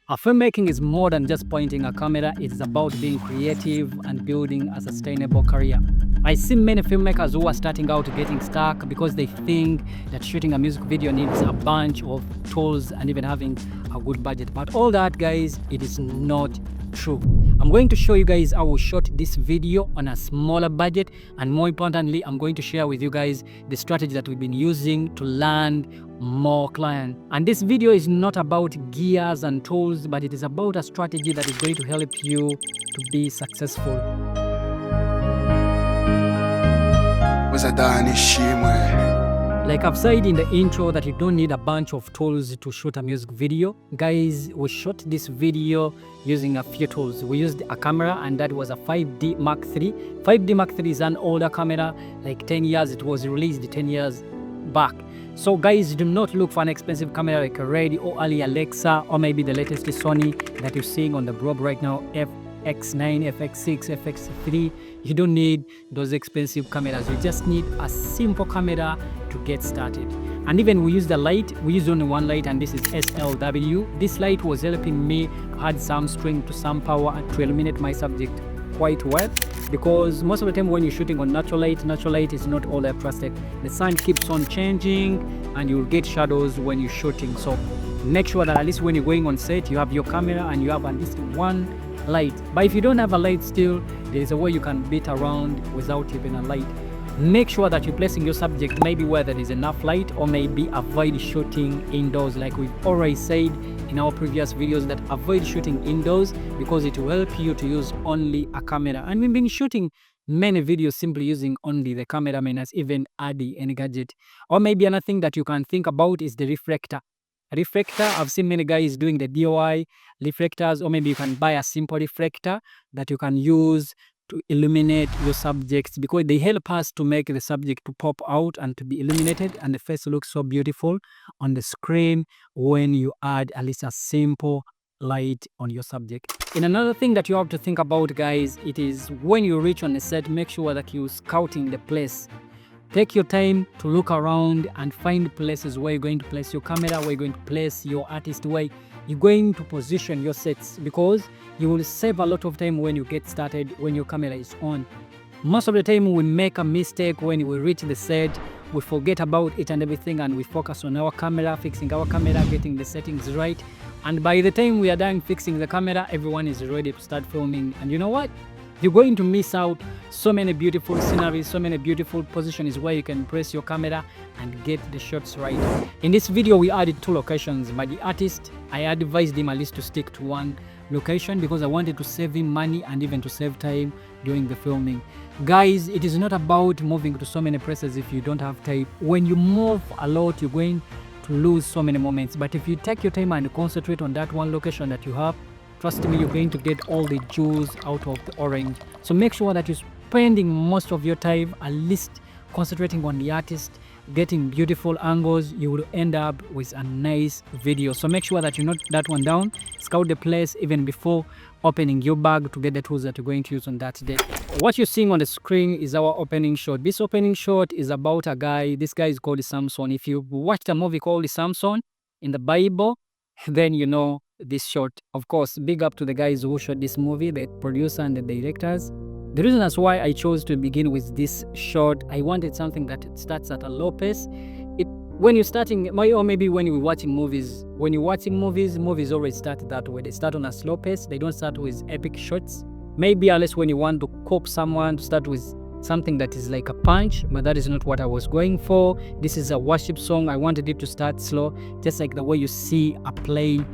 Filmmaking is more than just pointing a camera, it's about being creative and building a sustainable career. I see many filmmakers who are starting out getting stuck because they think that shooting a music video needs a bunch of tools and even having a good budget. But all that, guys, it is not true. I'm going to show you guys how we shot this video on a smaller budget, and more importantly, I'm going to share with you guys the strategy that we've been using to land more clients. And this video is not about gears and tools, but it is about a strategy that is going to help you to be successful. Like I've said in the intro that you don't need a bunch of tools to shoot a music video. Guys, we shot this video using a few tools. We used a camera, and that was a 5D Mark III. 5D Mark III is an older camera, like 10 years. It was released 10 years back. So guys, do not look for an expensive camera like a Red or Ali Alexa, or maybe the latest Sony that you're seeing on the globe right now, FX9, FX6, FX3. You don't need those expensive cameras. You just need a simple camera to get started. And even we use the light. We use only one light, and this is SLW. This light was helping me add some strength to some power and to illuminate my subject quite well, because most of the time when you're shooting on natural light is not all that trusted. The sun keeps on changing and you'll get shadows when you're shooting. So make sure that at least when you're going on set, you have your camera and you have at least one light. But if you don't have a light still, there is a way you can beat around without even a light. Make sure that you're placing your subject maybe where there is enough light, or maybe avoid shooting indoors. Like we've already said in our previous videos, that avoid shooting indoors because it will help you to use only a camera. And we've been shooting many videos simply using only the camera, minus even adding any gadget. Or maybe another thing that you can think about is the reflector. I've seen many guys doing the DIY reflectors, or maybe you can buy a simple reflector that you can use to illuminate your subjects, because they help us to make the subject to pop out and to be illuminated, and the face looks so beautiful on the screen when you add at least a simple light on your subject. And another thing that you have to think about, guys, it is when you reach on the set, make sure that you're scouting the place. Take your time to look around and find places where you're going to place your camera, where you're going to place your artist, where you're going to position your sets, because you will save a lot of time when you get started, when your camera is on. Most of the time we make a mistake when we reach the set, we forget about it and everything, and we focus on our camera, fixing our camera, getting the settings right. And by the time we are done fixing the camera, everyone is ready to start filming. And you know what? You're going to miss out so many beautiful sceneries, so many beautiful positions where you can press your camera and get the shots right. In this video, we added 2 locations, but the artist, I advised him at least to stick to one location because I wanted to save him money and even to save time during the filming. Guys, it is not about moving to so many places if you don't have time. When you move a lot, you're going to lose so many moments. But if you take your time and concentrate on that one location that you have, trust me, you're going to get all the juice out of the orange. So make sure that you're spending most of your time at least concentrating on the artist, getting beautiful angles. You will end up with a nice video. So make sure that you note that one down. Scout the place even before opening your bag to get the tools that you're going to use on that day. What you're seeing on the screen is our opening shot. This opening shot is about a guy. This guy is called Samson. If you watched a movie called Samson in the Bible, then you know this shot. Of course, big up to the guys who shot this movie, the producer and the directors. The reason that's why I chose to begin with this shot, I wanted something that starts at a low pace. When you're starting, or maybe when you're watching movies, movies always start that way. They start on a slow pace. They don't start with epic shots. Maybe unless when you want to cop someone, to start with something that is like a punch, but that is not what I was going for. This is a worship song. I wanted it to start slow, just like the way you see a plane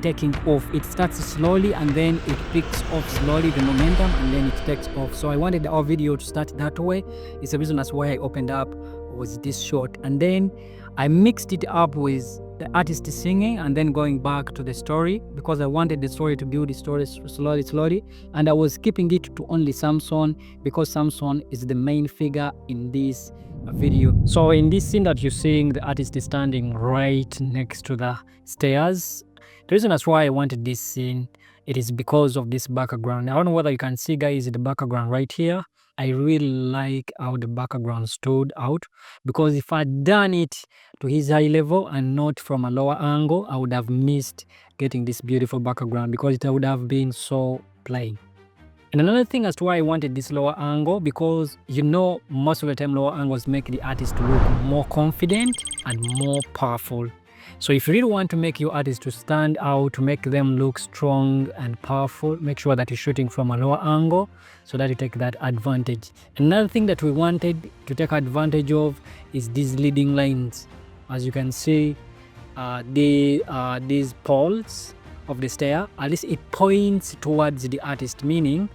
taking off. It starts slowly and then it picks off slowly, the momentum, and then it takes off. So I wanted our video to start that way. It's the reason that's why I opened up with this shot, and then I mixed it up with the artist singing and then going back to the story, because I wanted the story to build the story slowly, and I was keeping it to only Samson because Samson is the main figure in this video. So in this scene that you're seeing, the artist is standing right next to the stairs. The reason that's why I wanted this scene, it is because of this background. I don't know whether you can see, guys, the background right here. I really like how the background stood out, because if I'd done it to his high level and not from a lower angle, I would have missed getting this beautiful background, because it would have been so plain. And another thing as to why I wanted this lower angle, because most of the time lower angles make the artist look more confident and more powerful. So if you really want to make your artist to stand out, to make them look strong and powerful, make sure that you're shooting from a lower angle so that you take that advantage. Another thing that we wanted to take advantage of is these leading lines. As you can see, these poles of the stair, at least it points towards the artist, meaning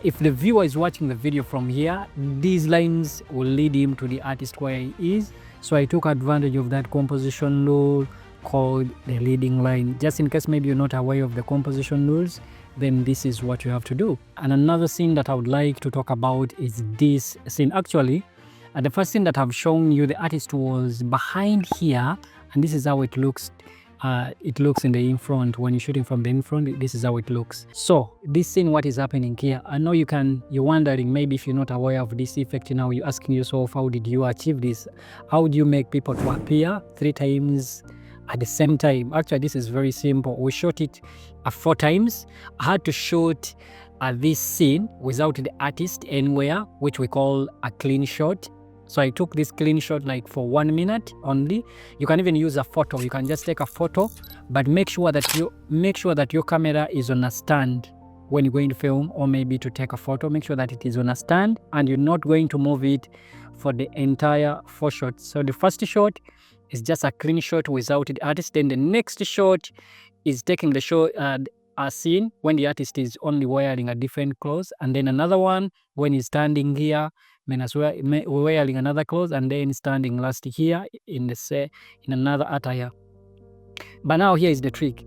if the viewer is watching the video from here, these lines will lead him to the artist where he is. So I took advantage of that composition rule called the leading line. Just in case maybe you're not aware of the composition rules, then this is what you have to do. And another scene that I would like to talk about is this scene. Actually, the first scene that I've shown you, the artist was behind here, and this is how it looks. It looks in the in front. When you're shooting from the in front, this is how it looks. So this scene, what is happening here? I know you're wondering, maybe if you're not aware of this effect now, you're asking yourself, how did you achieve this? How do you make people to appear 3 times at the same time? Actually, this is very simple. We shot it 4 times. I had to shoot this scene without the artist anywhere, which we call a clean shot. So I took this clean shot like for 1 minute only. You can even use a photo. You can just take a photo, but make sure that your camera is on a stand when you're going to film, or maybe to take a photo. Make sure that it is on a stand and you're not going to move it for the entire 4 shots. So the first shot is just a clean shot without the artist. Then the next shot is taking the shot a scene when the artist is only wearing a different clothes, and then another one when he's standing here, wearing another clothes, and then standing last here in another attire. But now here is the trick.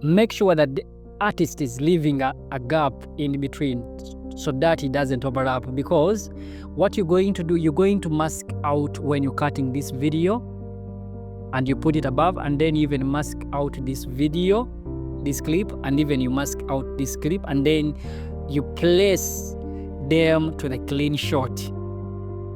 Make sure that the artist is leaving a gap in between so that it doesn't overlap, because what you're going to do, you're going to mask out when you're cutting this video and you put it above, and then you even mask out this video, this clip, and even you mask out this clip, and then you place them to the clean shot.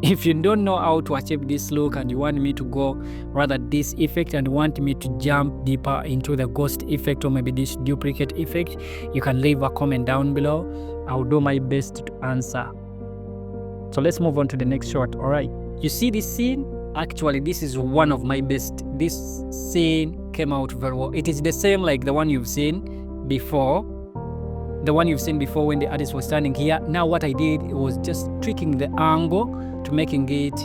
If you don't know how to achieve this look and you want me to go rather this effect and want me to jump deeper into the ghost effect or maybe this duplicate effect, you can leave a comment down below. I'll do my best to answer. So let's move on to the next shot. All right, you see this scene? Actually, this is one of my best. This scene came out very well. It is the same like the one you've seen before. The one you've seen before when the artist was standing here. Now what I did was just tweaking the angle to making it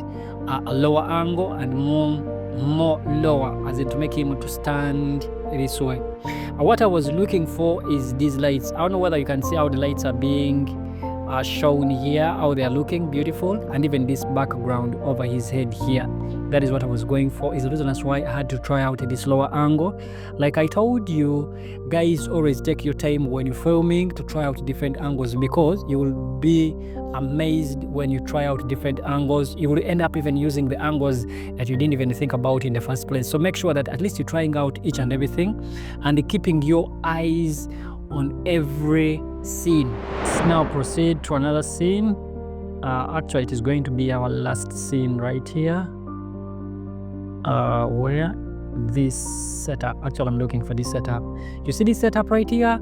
a lower angle and more lower, as in to make him to stand this way. What I was looking for is these lights. I don't know whether you can see how the lights are being shown here, how they are looking beautiful, and even this background over his head here. That is what I was going for. Is the reason that's why I had to try out this lower angle. Like I told you guys, always take your time when you're filming to try out different angles, because you will be amazed when you try out different angles. You will end up even using the angles that you didn't even think about in the first place. So make sure that at least you're trying out each and everything and keeping your eyes on every scene. Let's now proceed to another scene. Actually, it is going to be our last scene right here, where this setup, actually I'm looking for this setup. You see this setup right here?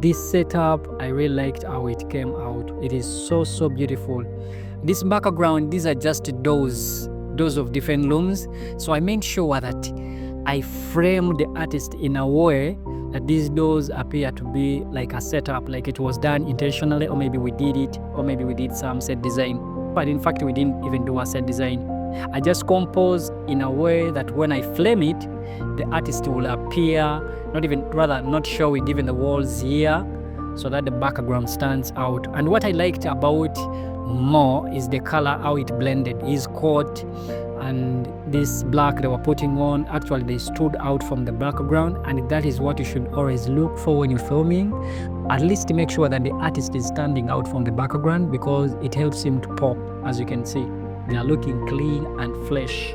This setup, I really liked how it came out. It is so beautiful. This background, these are just doors of different rooms. So I made sure that I framed the artist in a way that these doors appear to be like a setup, like it was done intentionally, or maybe we did it, or maybe we did some set design. But in fact, we didn't even do a set design. I just composed in a way that when I flame it, the artist will appear, not showing even the walls here, so that the background stands out. And what I liked about more is the color, how it blended. His coat and this black they were putting on, actually they stood out from the background, and that is what you should always look for when you're filming. At least to make sure that the artist is standing out from the background, because it helps him to pop. As you can see, they are looking clean and fresh.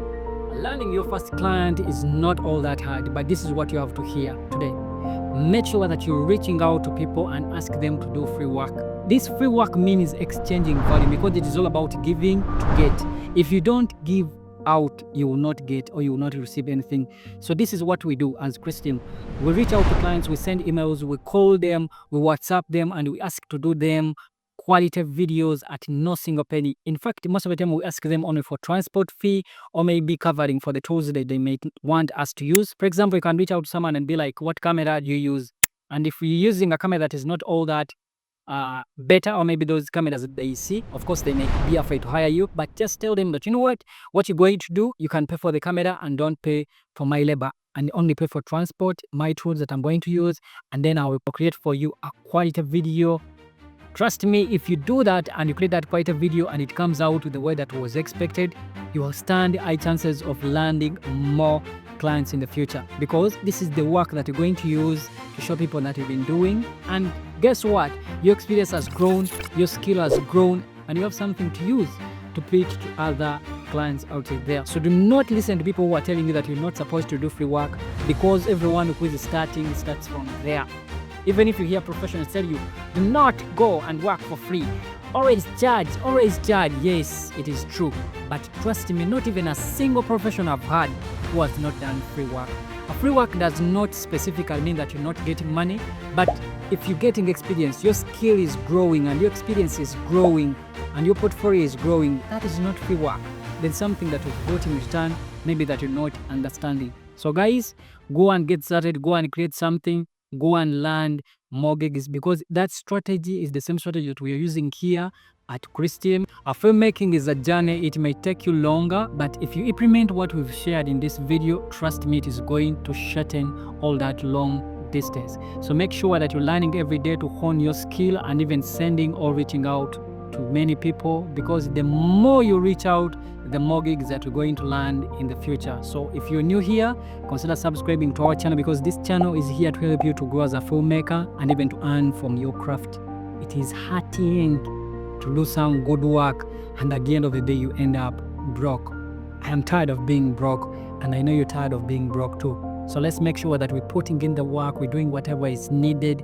Landing your first client is not all that hard, but this is what you have to hear today. Make sure that you're reaching out to people and ask them to do free work. This free work means exchanging value, because it is all about giving to get. If you don't give out, you will not get, or you will not receive anything. So this is what we do as Christian. We reach out to clients, we send emails, we call them, we WhatsApp them, and we ask to do them quality videos at no single penny. In fact, most of the time we ask them only for transport fee, or maybe covering for the tools that they may want us to use. For example, you can reach out to someone and be like, what camera do you use? And if you're using a camera that is not all that better, or maybe those cameras that they see, of course they may be afraid to hire you, but just tell them that, you know what you're going to do, you can pay for the camera and don't pay for my labor, and only pay for transport, my tools that I'm going to use, and then I will create for you a quality video. Trust me, if you do that and you create that quality video and it comes out with the way that was expected, you will stand high chances of landing more clients in the future, because this is the work that you're going to use to show people that you've been doing. And guess what? Your experience has grown, your skill has grown, and you have something to use to pitch to other clients out there. So do not listen to people who are telling you that you're not supposed to do free work, because everyone who is starting starts from there. Even if you hear professionals tell you, do not go and work for free, always charge, always charge. Yes, it is true. But trust me, not even a single professional I've had who has not done free work. A free work does not specifically mean that you're not getting money, but if you're getting experience, your skill is growing and your experience is growing and your portfolio is growing, that is not free work. There's something that you've got in return, maybe that you're not understanding. So guys, go and get started, go and create something, go and learn more gigs, because that strategy is the same strategy that we are using here at Christian. Our filmmaking is a journey. It may take you longer, but if you implement what we've shared in this video, trust me, it is going to shorten all that long distance. So make sure that you're learning every day to hone your skill, and even sending or reaching out to many people, because the more you reach out, the more gigs that we're going to land in the future. So if you're new here, consider subscribing to our channel, because this channel is here to help you to grow as a filmmaker and even to earn from your craft. It is hurting to do some good work and at the end of the day you end up broke. I am tired of being broke, and I know you're tired of being broke too. So let's make sure that we're putting in the work, we're doing whatever is needed.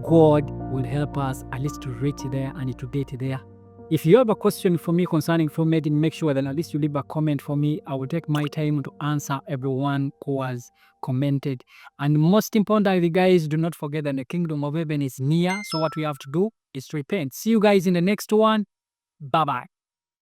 God will help us at least to reach there and to get there. If you have a question for me concerning filmmaking, make sure that at least you leave a comment for me. I will take my time to answer everyone who has commented. And most importantly, guys, do not forget that the kingdom of heaven is near. So what we have to do is to repent. See you guys in the next one. Bye-bye.